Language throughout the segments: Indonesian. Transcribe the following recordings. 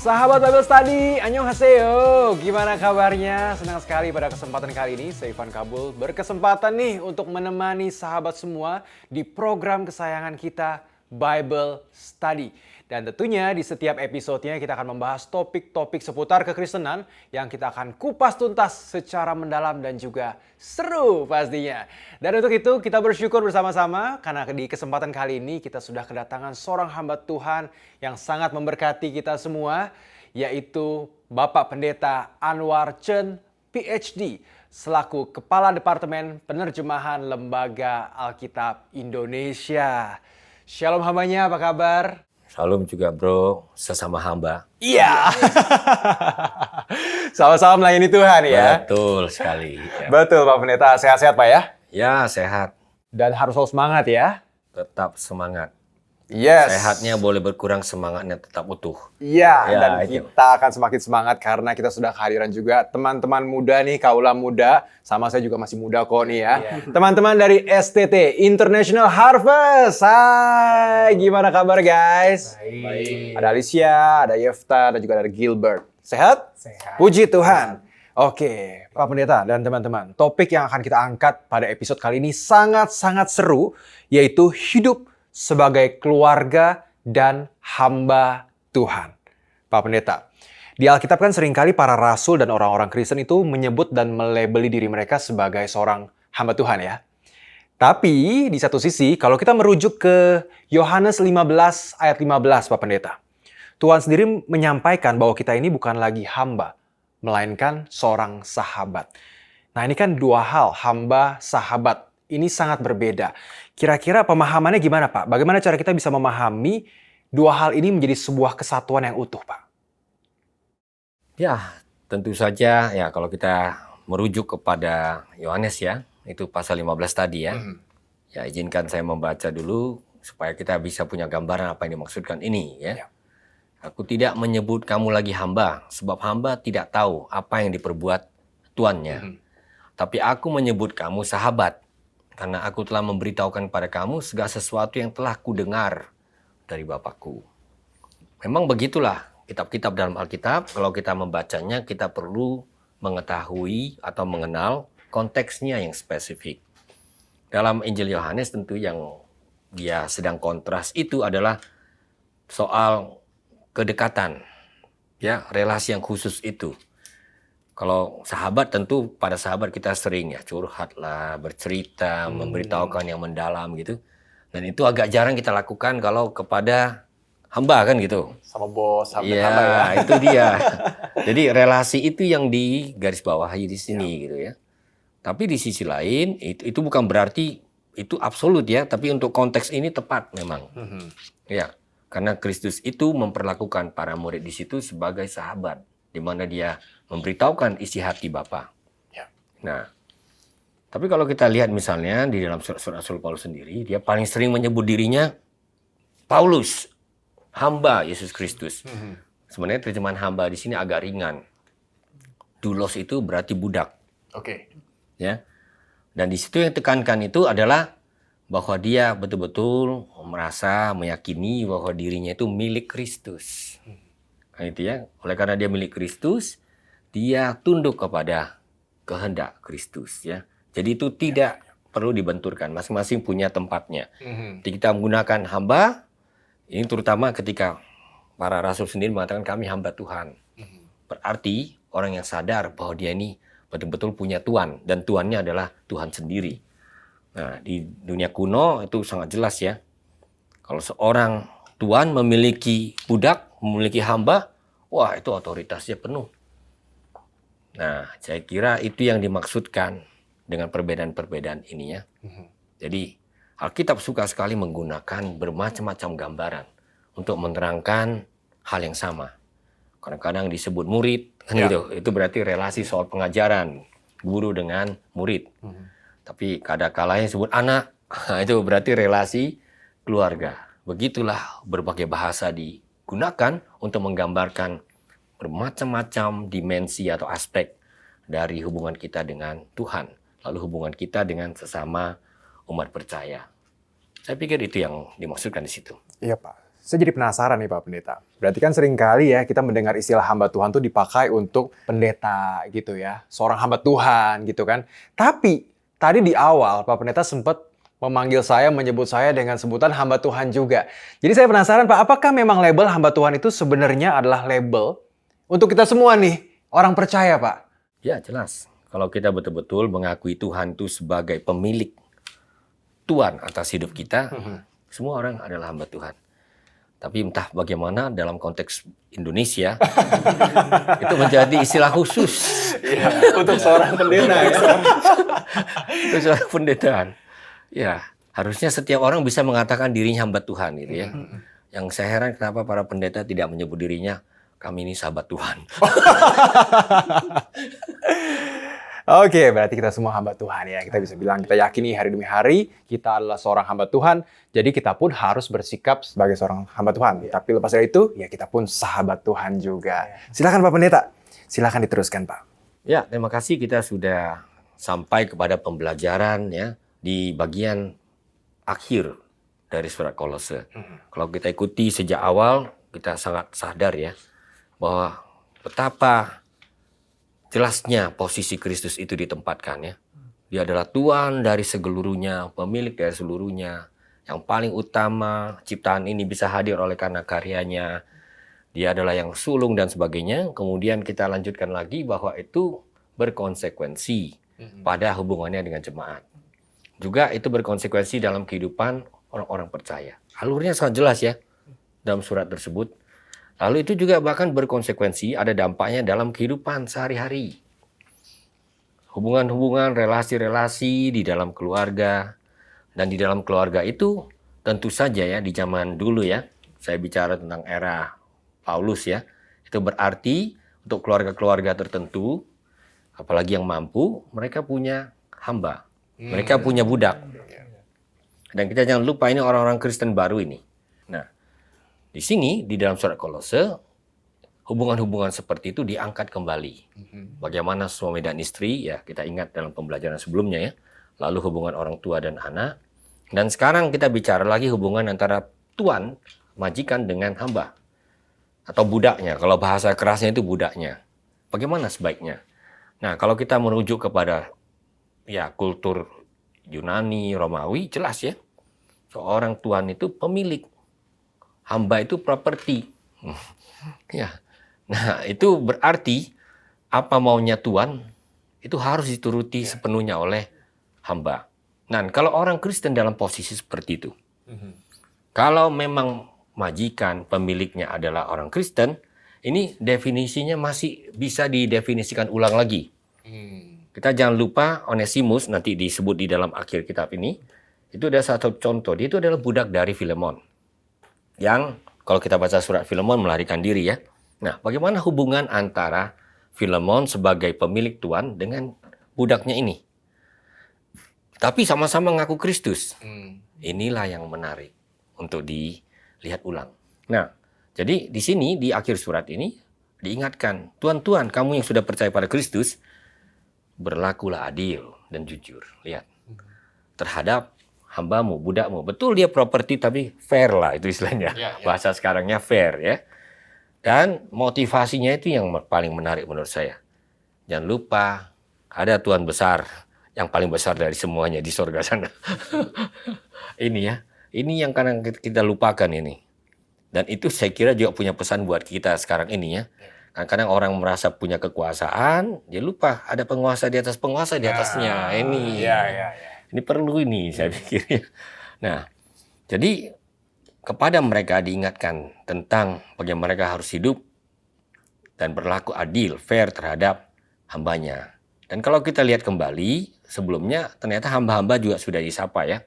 Sahabat Bible Study, annyeonghaseyo. Gimana kabarnya? Senang sekali pada kesempatan kali ini saya Ivan Kabul berkesempatan nih untuk menemani sahabat semua di program kesayangan kita Bible Study. Dan tentunya di setiap episodenya kita akan membahas topik-topik seputar kekristenan yang kita akan kupas tuntas secara mendalam dan juga seru pastinya. Dan untuk itu kita bersyukur bersama-sama karena di kesempatan kali ini kita sudah kedatangan seorang hamba Tuhan yang sangat memberkati kita semua, yaitu Bapak Pendeta Anwar Chen, PhD, selaku Kepala Departemen Penerjemahan Lembaga Alkitab Indonesia. Shalom hambanya, apa kabar? Shalom juga bro, sesama hamba. Iya. Sama-sama melayani Tuhan ya. Betul sekali. Ya. Betul Pak Pendeta, sehat-sehat Pak ya? Ya sehat, Dan harus selalu semangat ya. tetap semangat. Yes. Sehatnya boleh berkurang, semangatnya tetap utuh. Iya, Ya, dan itu. kita akan semakin semangat karena kita sudah kehadiran juga teman-teman muda nih, kaula muda. Sama saya juga masih muda kok nih ya. Teman-teman dari STT, International Harvest. Hai, gimana kabar guys? Baik. Ada Alicia, ada Yefta, dan juga ada Gilbert. Sehat? Sehat. Puji Tuhan. Oke, Pak Pendeta dan teman-teman. Topik yang akan kita angkat pada episode kali ini sangat-sangat seru, yaitu hidup sebagai keluarga dan hamba Tuhan. Pak Pendeta, di Alkitab kan seringkali para rasul dan orang-orang Kristen itu menyebut dan melabeli diri mereka sebagai seorang hamba Tuhan ya. Tapi di satu sisi, kalau kita merujuk ke Yohanes 15 ayat 15 Pak Pendeta, Tuhan sendiri menyampaikan bahwa kita ini bukan lagi hamba, melainkan seorang sahabat. Nah ini kan dua hal, hamba, sahabat. Ini sangat berbeda. Kira-kira pemahamannya gimana Pak? Bagaimana cara kita bisa memahami dua hal ini menjadi sebuah kesatuan yang utuh Pak? Ya tentu saja ya kalau kita merujuk kepada Yohanes ya, itu pasal 15 tadi ya. Ya izinkan saya membaca dulu supaya kita bisa punya gambaran apa yang dimaksudkan ini ya. Aku tidak menyebut kamu lagi hamba, sebab hamba tidak tahu apa yang diperbuat tuannya. Tapi aku menyebut kamu sahabat, karena aku telah memberitahukan kepada kamu segala sesuatu yang telah kudengar dari Bapakku. Memang begitulah kitab-kitab dalam Alkitab, kalau kita membacanya kita perlu mengetahui atau mengenal konteksnya yang spesifik. Dalam Injil Yohanes tentu yang dia sedang kontras itu adalah soal kedekatan, ya, relasi yang khusus itu. Kalau sahabat tentu pada sahabat kita sering ya curhat lah, bercerita, memberitahukan yang mendalam gitu. Dan itu agak jarang kita lakukan kalau kepada hamba kan gitu. Sama bos, hamba Iya, ya. itu dia. Jadi relasi itu yang digarisbawahi di sini gitu ya. Tapi di sisi lain itu bukan berarti itu absolut ya, tapi untuk konteks ini tepat memang. Ya, karena Kristus itu memperlakukan para murid di situ sebagai sahabat, di mana dia memberitahukan isi hati Bapa. Ya. Nah, tapi kalau kita lihat misalnya di dalam surat Rasul Paulus sendiri, dia paling sering menyebut dirinya Paulus, hamba Yesus Kristus. Sebenarnya terjemahan hamba di sini agak ringan. Doulos itu berarti budak, Oke. ya. Dan di situ yang tekankan itu adalah bahwa dia betul-betul merasa meyakini bahwa dirinya itu milik Kristus. Nah, itu ya. Oleh karena dia milik Kristus, dia tunduk kepada kehendak Kristus ya. Jadi itu tidak perlu dibenturkan, masing-masing punya tempatnya. Jadi kita menggunakan hamba ini terutama ketika para rasul sendiri mengatakan kami hamba Tuhan. Berarti orang yang sadar bahwa dia ini betul-betul punya Tuhan dan Tuannya adalah Tuhan sendiri. Nah, di dunia kuno itu sangat jelas ya. Kalau seorang tuan memiliki budak, memiliki hamba, wah itu otoritasnya penuh. Nah, saya kira itu yang dimaksudkan dengan perbedaan-perbedaan ini ya. Jadi, Alkitab suka sekali menggunakan bermacam-macam gambaran untuk menerangkan hal yang sama. Kadang-kadang disebut murid, kan gitu. Itu berarti relasi soal pengajaran, guru dengan murid. Tapi kadang-kalanya disebut anak, itu berarti relasi keluarga. Begitulah berbagai bahasa digunakan untuk menggambarkan bermacam-macam dimensi atau aspek dari hubungan kita dengan Tuhan, lalu hubungan kita dengan sesama umat percaya. Saya pikir itu yang dimaksudkan di situ. Iya Pak. Saya jadi penasaran nih Pak Pendeta. Berarti kan sering kali ya kita mendengar istilah hamba Tuhan tuh dipakai untuk pendeta gitu ya. Seorang hamba Tuhan gitu kan. Tapi tadi di awal Pak Pendeta sempat memanggil saya, menyebut saya dengan sebutan hamba Tuhan juga. Jadi saya penasaran Pak, apakah memang label hamba Tuhan itu sebenarnya adalah label untuk kita semua nih, orang percaya Pak? Ya, jelas. Kalau kita betul-betul mengakui Tuhan itu sebagai pemilik Tuhan atas hidup kita, semua orang adalah hamba Tuhan. Tapi entah bagaimana dalam konteks Indonesia, itu menjadi istilah khusus. Untuk seorang pendeta ya. Itu seorang pendeta. Ya, harusnya setiap orang bisa mengatakan dirinya hamba Tuhan gitu ya. Yang saya heran kenapa para pendeta tidak menyebut dirinya, kami ini sahabat Tuhan. Oke, berarti kita semua hamba Tuhan ya. Kita bisa bilang, kita yakini hari demi hari kita adalah seorang hamba Tuhan. Jadi kita pun harus bersikap sebagai seorang hamba Tuhan. Tapi lepas dari itu, ya kita pun sahabat Tuhan juga. Silakan Pak Pendeta, silakan diteruskan Pak. Ya, terima kasih kita sudah sampai kepada pembelajaran ya di bagian akhir dari surat Kolose. Kalau kita ikuti sejak awal, kita sangat sadar ya bahwa betapa jelasnya posisi Kristus itu ditempatkan ya. Dia adalah Tuhan dari seluruhnya, pemilik dari seluruhnya. Yang paling utama, ciptaan ini bisa hadir oleh karena karyanya. Dia adalah yang sulung dan sebagainya. Kemudian kita lanjutkan lagi bahwa itu berkonsekuensi pada hubungannya dengan jemaat. Juga itu berkonsekuensi dalam kehidupan orang-orang percaya. Alurnya sangat jelas ya dalam surat tersebut. Lalu itu juga bahkan berkonsekuensi, ada dampaknya dalam kehidupan sehari-hari. Hubungan-hubungan, relasi-relasi di dalam keluarga. Dan di dalam keluarga itu tentu saja ya di zaman dulu ya, saya bicara tentang era Paulus ya, itu berarti untuk keluarga-keluarga tertentu, apalagi yang mampu, mereka punya hamba. Mereka punya budak. Dan kita jangan lupa ini orang-orang Kristen baru ini. Nah, di sini, di dalam surat Kolose, hubungan-hubungan seperti itu diangkat kembali. Bagaimana suami dan istri, ya kita ingat dalam pembelajaran sebelumnya ya. Lalu hubungan orang tua dan anak. Dan sekarang kita bicara lagi hubungan antara tuan, majikan dengan hamba. Atau budaknya, kalau bahasa kerasnya itu budaknya. Bagaimana sebaiknya? Nah, kalau kita merujuk kepada ya kultur Yunani, Romawi, jelas ya. Seorang tuan itu pemilik. Hamba itu properti. Ya. Nah, itu berarti apa maunya Tuhan itu harus dituruti sepenuhnya oleh hamba. Nah, kalau orang Kristen dalam posisi seperti itu. Kalau memang majikan pemiliknya adalah orang Kristen, ini definisinya masih bisa didefinisikan ulang lagi. Kita jangan lupa Onesimus nanti disebut di dalam akhir kitab ini. Itu ada satu contoh, dia itu adalah budak dari Filemon. Yang kalau kita baca surat Filemon melarikan diri ya. Nah, bagaimana hubungan antara Filemon sebagai pemilik Tuhan dengan budaknya ini? Tapi sama-sama ngaku Kristus. Inilah yang menarik untuk dilihat ulang. Nah, jadi di sini di akhir surat ini diingatkan, tuan-tuan kamu yang sudah percaya pada Kristus, berlakulah adil dan jujur. Lihat, terhadap hambamu, budakmu. Betul dia properti tapi fair lah itu istilahnya. Bahasa sekarangnya fair ya. Dan motivasinya itu yang paling menarik menurut saya. Jangan lupa ada Tuhan besar yang paling besar dari semuanya di surga sana. Ini ya. Ini yang kadang kita lupakan ini. Dan itu saya kira juga punya pesan buat kita sekarang ini ya. Kadang-kadang orang merasa punya kekuasaan, dia lupa ada penguasa di atas penguasa di atasnya. Ini. Ini perlu ini saya pikir. Nah, jadi kepada mereka diingatkan tentang bagaimana mereka harus hidup dan berlaku adil, fair terhadap hambanya. Dan kalau kita lihat kembali, sebelumnya ternyata hamba-hamba juga sudah disapa ya.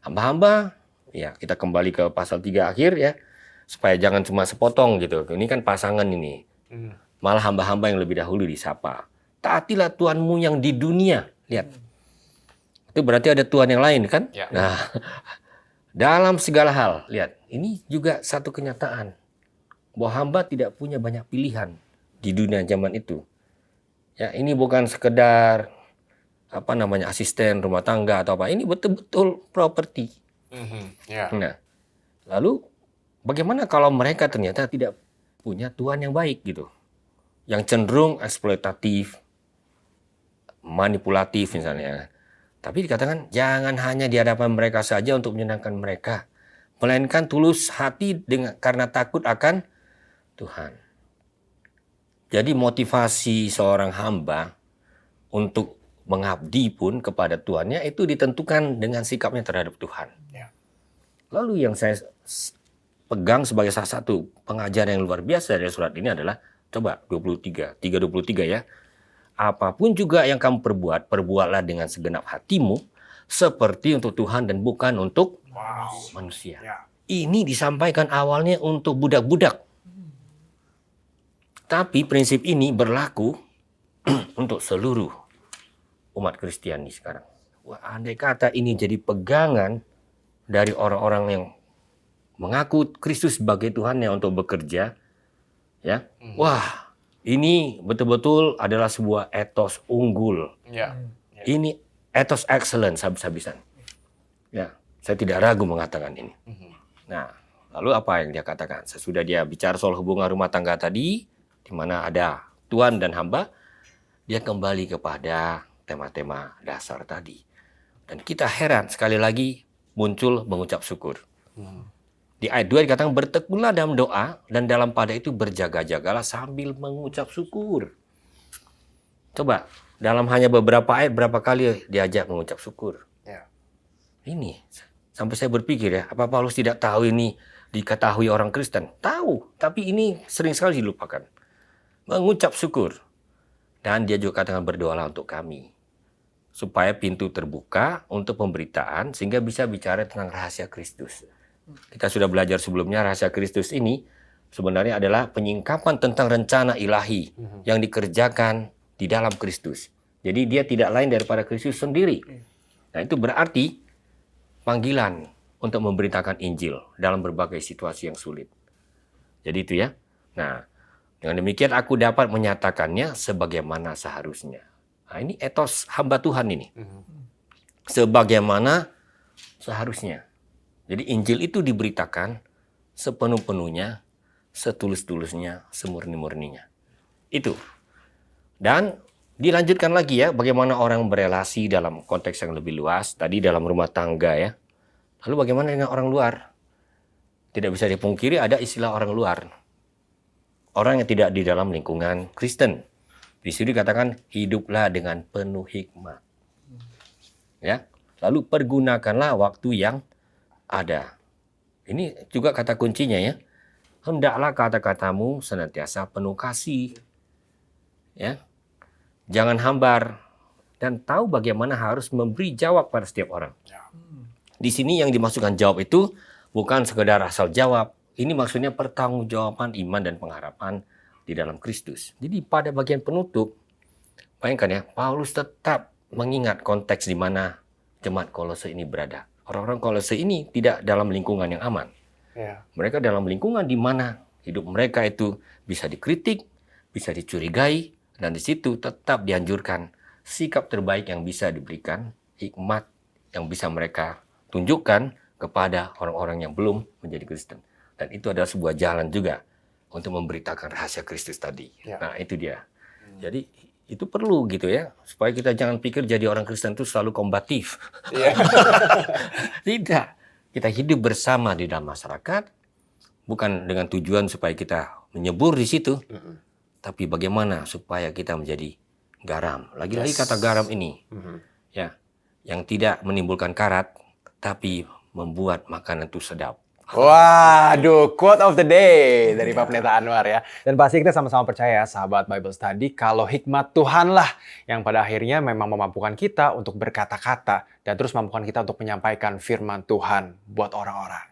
Hamba-hamba, ya kita kembali ke pasal 3 akhir ya, supaya jangan cuma sepotong gitu. Ini kan pasangan ini. Malah hamba-hamba yang lebih dahulu disapa. Taatilah Tuhanmu yang di dunia. Lihat. Itu berarti ada Tuhan yang lain kan? Nah, dalam segala hal, lihat, ini juga satu kenyataan bahwa hamba tidak punya banyak pilihan di dunia zaman itu. Ya, ini bukan sekedar asisten rumah tangga atau apa. Ini betul-betul properti. Nah, lalu bagaimana kalau mereka ternyata tidak punya Tuhan yang baik gitu, yang cenderung eksploitatif, manipulatif misalnya. Tapi dikatakan jangan hanya di hadapan mereka saja untuk menyenangkan mereka, melainkan tulus hati karena takut akan Tuhan. Jadi motivasi seorang hamba untuk mengabdi pun kepada Tuhannya itu ditentukan dengan sikapnya terhadap Tuhan. Ya. Lalu yang saya pegang sebagai salah satu pengajaran yang luar biasa dari surat ini adalah, coba 3:23 ya. Apapun juga yang kamu perbuat, perbuatlah dengan segenap hatimu, seperti untuk Tuhan dan bukan untuk manusia. Ya. Ini disampaikan awalnya untuk budak-budak. Tapi prinsip ini berlaku untuk seluruh umat Kristiani sekarang. Wah, andai kata ini jadi pegangan dari orang-orang yang mengaku Kristus sebagai Tuhannya untuk bekerja, ya, wah, ini betul-betul adalah sebuah etos unggul. Ya. Ini etos excellence habis-habisan. Ya, saya tidak ragu mengatakan ini. Nah, lalu apa yang dia katakan? Sesudah dia bicara soal hubungan rumah tangga tadi, di mana ada Tuhan dan hamba, dia kembali kepada tema-tema dasar tadi. Dan kita heran, sekali lagi muncul mengucap syukur. Di ayat 2 dikatakan, bertekunlah dalam doa, dan dalam pada itu berjaga-jagalah sambil mengucap syukur. Coba, dalam hanya beberapa ayat, berapa kali diajak mengucap syukur? Ya. Ini, sampai saya berpikir ya, apa Paulus tidak tahu ini diketahui orang Kristen? Tahu, tapi ini sering sekali dilupakan. Mengucap syukur. Dan dia juga katakan, berdoalah untuk kami, supaya pintu terbuka untuk pemberitaan, sehingga bisa bicara tentang rahasia Kristus. Kita sudah belajar sebelumnya, rahasia Kristus ini sebenarnya adalah penyingkapan tentang rencana ilahi yang dikerjakan di dalam Kristus. Jadi dia tidak lain daripada Kristus sendiri. Nah, itu berarti panggilan untuk memberitakan Injil dalam berbagai situasi yang sulit. Jadi itu ya. Nah, dengan demikian aku dapat menyatakannya sebagaimana seharusnya. Nah, ini etos hamba Tuhan ini. Sebagaimana seharusnya. Jadi Injil itu diberitakan sepenuh-penuhnya, setulus-tulusnya, semurni-murninya. Itu. Dan dilanjutkan lagi ya, bagaimana orang berelasi dalam konteks yang lebih luas. Tadi dalam rumah tangga ya. Lalu bagaimana dengan orang luar? Tidak bisa dipungkiri ada istilah orang luar. Orang yang tidak di dalam lingkungan Kristen. Di sini dikatakan, hiduplah dengan penuh hikmat. Ya. Lalu pergunakanlah waktu yang ada. Ini juga kata kuncinya ya. Hendaklah kata-katamu senantiasa penuh kasih. Ya. Jangan hambar dan tahu bagaimana harus memberi jawab pada setiap orang. Di sini yang dimasukkan jawab itu bukan sekedar asal jawab. Ini maksudnya pertanggungjawaban iman dan pengharapan di dalam Kristus. Jadi pada bagian penutup, bayangkan ya, Paulus tetap mengingat konteks di mana jemaat Kolose ini berada. Orang-orang Kolose ini tidak dalam lingkungan yang aman. Ya. Mereka dalam lingkungan di mana hidup mereka itu bisa dikritik, bisa dicurigai, dan di situ tetap dianjurkan sikap terbaik yang bisa diberikan, hikmat yang bisa mereka tunjukkan kepada orang-orang yang belum menjadi Kristen. Dan itu adalah sebuah jalan juga untuk memberitakan rahasia Kristus tadi. Ya. Nah, itu dia. Jadi itu perlu gitu ya, supaya kita jangan pikir jadi orang Kristen itu selalu kombatif. Iya. Tidak. Kita hidup bersama di dalam masyarakat, bukan dengan tujuan supaya kita menyebur di situ, tapi bagaimana supaya kita menjadi garam. Lagi-lagi kata garam ini, ya, yang tidak menimbulkan karat, tapi membuat makanan itu sedap. Waduh, quote of the day dari Pak Pendeta Anwar ya. Dan pasti kita sama-sama percaya, sahabat Bible Study, kalau hikmat Tuhanlah yang pada akhirnya memang memampukan kita untuk berkata-kata dan terus memampukan kita untuk menyampaikan firman Tuhan buat orang-orang.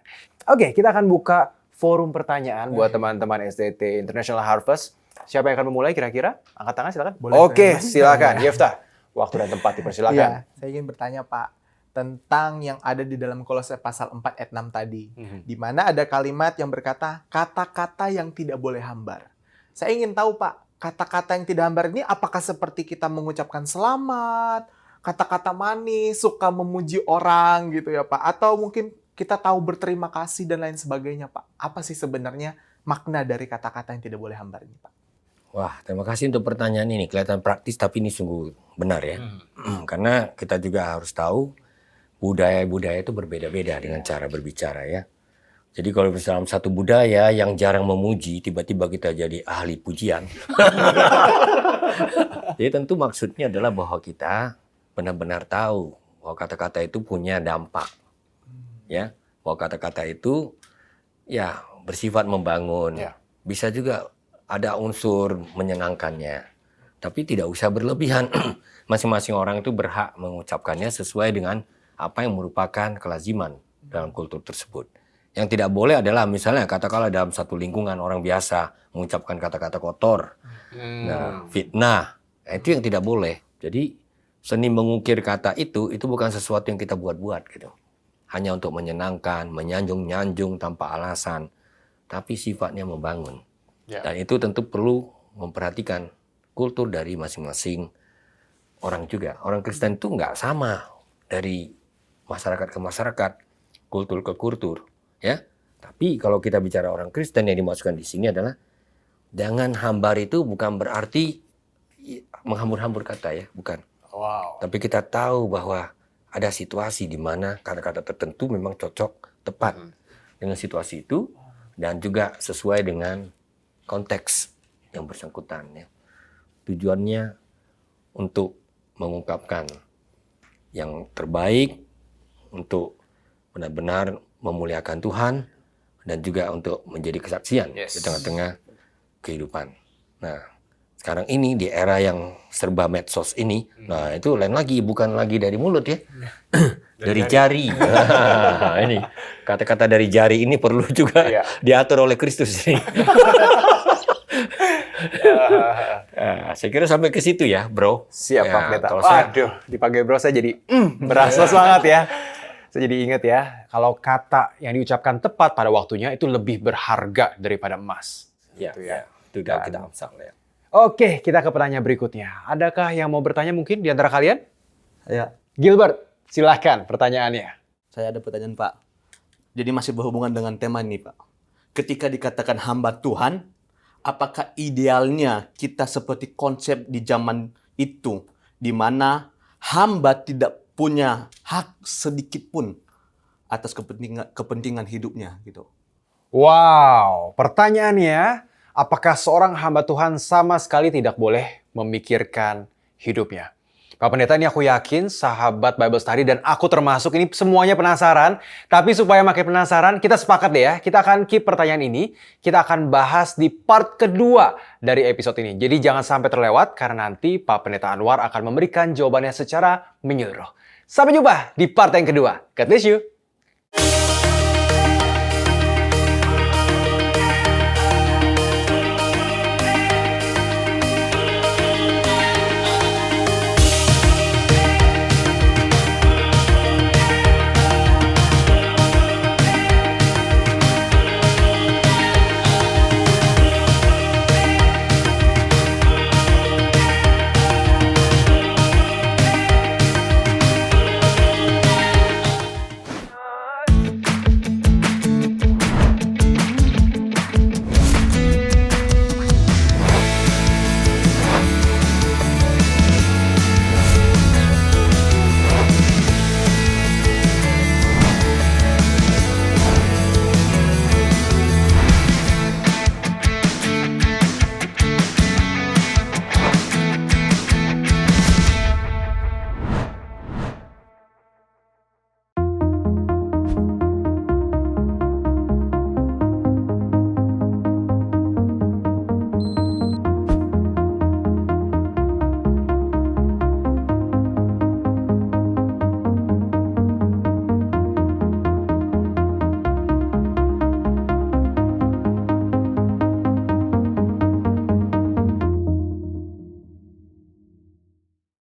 Oke, kita akan buka forum pertanyaan buat teman-teman SDT International Harvest. Siapa yang akan memulai kira-kira? Angkat tangan silakan. Boleh, Oke, saya. silakan. Yefta, waktu dan tempat dipersilakan. Iya, saya ingin bertanya Pak tentang yang ada di dalam Kolose pasal 4 ayat 6 tadi. Di mana ada kalimat yang berkata, kata-kata yang tidak boleh hambar. Saya ingin tahu Pak, kata-kata yang tidak hambar ini apakah seperti kita mengucapkan selamat, kata-kata manis, suka memuji orang gitu ya Pak? Atau mungkin kita tahu berterima kasih dan lain sebagainya, Pak. Apa sih sebenarnya makna dari kata-kata yang tidak boleh hambar ini, Pak? Wah, terima kasih untuk pertanyaan ini. Kelihatan praktis tapi ini sungguh benar ya. Karena kita juga harus tahu budaya-budaya itu berbeda-beda dengan cara berbicara ya. Jadi kalau dalam satu budaya yang jarang memuji, tiba-tiba kita jadi ahli pujian. Jadi tentu maksudnya adalah bahwa kita benar-benar tahu bahwa kata-kata itu punya dampak. Ya, bahwa kata-kata itu ya bersifat membangun. Ya. Bisa juga ada unsur menyenangkannya. Tapi tidak usah berlebihan. Masing-masing orang itu berhak mengucapkannya sesuai dengan apa yang merupakan kelaziman dalam kultur tersebut. Yang tidak boleh adalah misalnya katakanlah dalam satu lingkungan orang biasa mengucapkan kata-kata kotor. Nah, fitnah. Nah, itu yang tidak boleh. Jadi seni mengukir kata itu bukan sesuatu yang kita buat-buat gitu. Hanya untuk menyenangkan, menyanjung-nyanjung tanpa alasan. Tapi sifatnya membangun. Ya. Dan itu tentu perlu memperhatikan kultur dari masing-masing orang juga. Orang Kristen itu nggak sama dari masyarakat ke masyarakat, kultur ke kultur. Ya, tapi kalau kita bicara orang Kristen yang dimasukkan di sini adalah jangan hambar itu bukan berarti menghambur-hambur kata ya, bukan. Wow. Tapi kita tahu bahwa ada situasi di mana kata-kata tertentu memang cocok, tepat dengan situasi itu dan juga sesuai dengan konteks yang bersangkutan. Ya. Tujuannya untuk mengungkapkan yang terbaik, untuk benar-benar memuliakan Tuhan dan juga untuk menjadi kesaksian di tengah-tengah kehidupan. Nah, sekarang ini di era yang serba medsos ini, nah itu lain lagi, bukan lagi dari mulut ya, dari jari. Nah, ini kata-kata dari jari ini perlu juga diatur oleh Kristus ini. Saya kira sampai ke situ ya, bro. Siap, Ya, Pak Pendeta. kalau saya- Waduh, dipanggil bro saya jadi berasa semangat ya. Saya jadi ingat ya, kalau kata yang diucapkan tepat pada waktunya itu lebih berharga daripada emas. Ya, Gitu ya. itu udah kita amsal ya. Oke, kita ke pertanyaan berikutnya. Adakah yang mau bertanya mungkin di antara kalian? Ya, Gilbert, silahkan pertanyaannya. saya ada pertanyaan Pak. Jadi masih berhubungan dengan tema ini Pak. Ketika dikatakan hamba Tuhan, apakah idealnya kita seperti konsep di zaman itu, di mana hamba tidak punya hak sedikit pun atas kepentingan hidupnya gitu? Wow, pertanyaannya, apakah seorang hamba Tuhan sama sekali tidak boleh memikirkan hidupnya? Pak Pendeta, ini aku yakin sahabat Bible Study dan aku termasuk ini semuanya penasaran. Tapi supaya makin penasaran, kita sepakat deh ya. Kita akan keep pertanyaan ini. Kita akan bahas di part kedua dari episode ini. Jadi jangan sampai terlewat karena nanti Pak Pendeta Anwar akan memberikan jawabannya secara menyeluruh. Sampai jumpa di part yang kedua. God bless you.